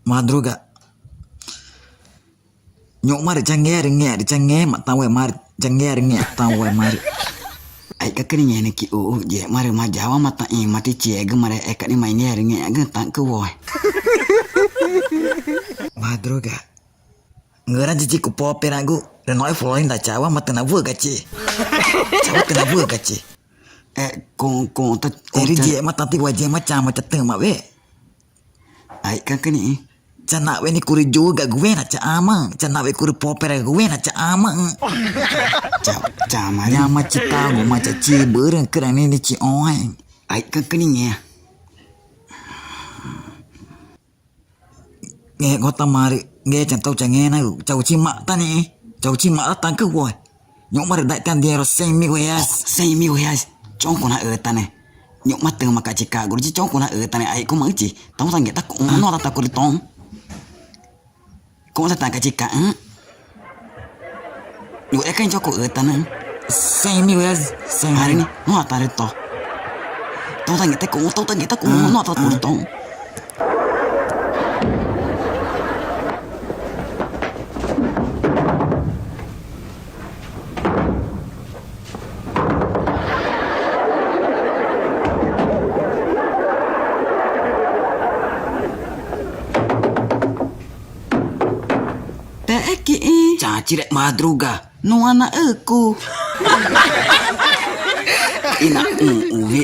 madruga. Nyok mari cangge di cangge mak tahu mari cangge tahu mari. Ai ka kini ne ki o je mari ma jawa mata mati ciege mari ka ni mai nge aga tan ke wo. Madruga. Ngara cici ku poper aku dan noi floin da cawa mata na vu gaci. Cawa kena vu gaci. Kong ta Eri je mata ti waje macam teu mak we. Ai ka kini Cana we ni kuri juga gue na ca amang. Cana we kuri poper gue na ca amang. Mari Nyama cita gue maca ci bereng kerang ni ci oeng. ai ka kini nge Nge kota mari nge cantau cange na cau cimak tani. Cau cimak datang ke gue. Nyok mari dai kan dia roseng mi gue yas. sei mi wes chong kuna tane nyok mate maka cika guru ji chong kuna tane ai ko mang ci tong sang ta ko no ta ko tong ko ta ka cika yo kan joko tane Seng mi gue yas. Seng hari hari ni no ta re to tong sang ta ko no ta ko tong Caci rek madruga no anak aku ina uwi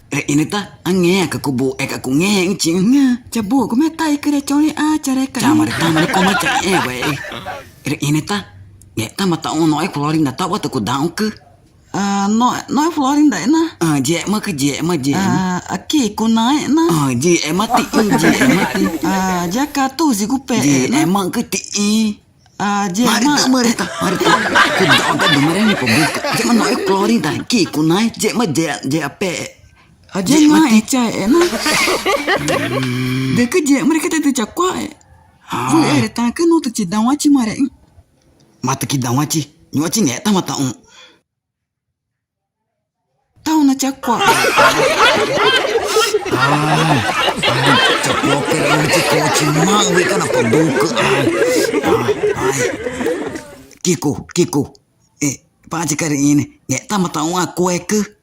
rek ini ta ange ka kubu aku nge cing cabu ko metai kere coli acara ka camar tamar ko ma ca we rek ini ta ya ta mata ono ai florin da ta wa ta ku daun ke no florin da na je ma ke je ma je aki ku naik na je mati jaka tu si ku pe je emang ke ti mari ta ku dong ka dengerin ni pembuka je no florin da ki ku naik je ma je ape aja mati cai na. De ke je mereka tu cakwa. Fu ta ke no tu ci dawa ci mare. Mata ki dawa ci nyoci nge ta mata Tahu na cakwa. Cakwa keren ci ko ci mang we kana pembuka Kiko pa ci kare ini nge ta mata aku ke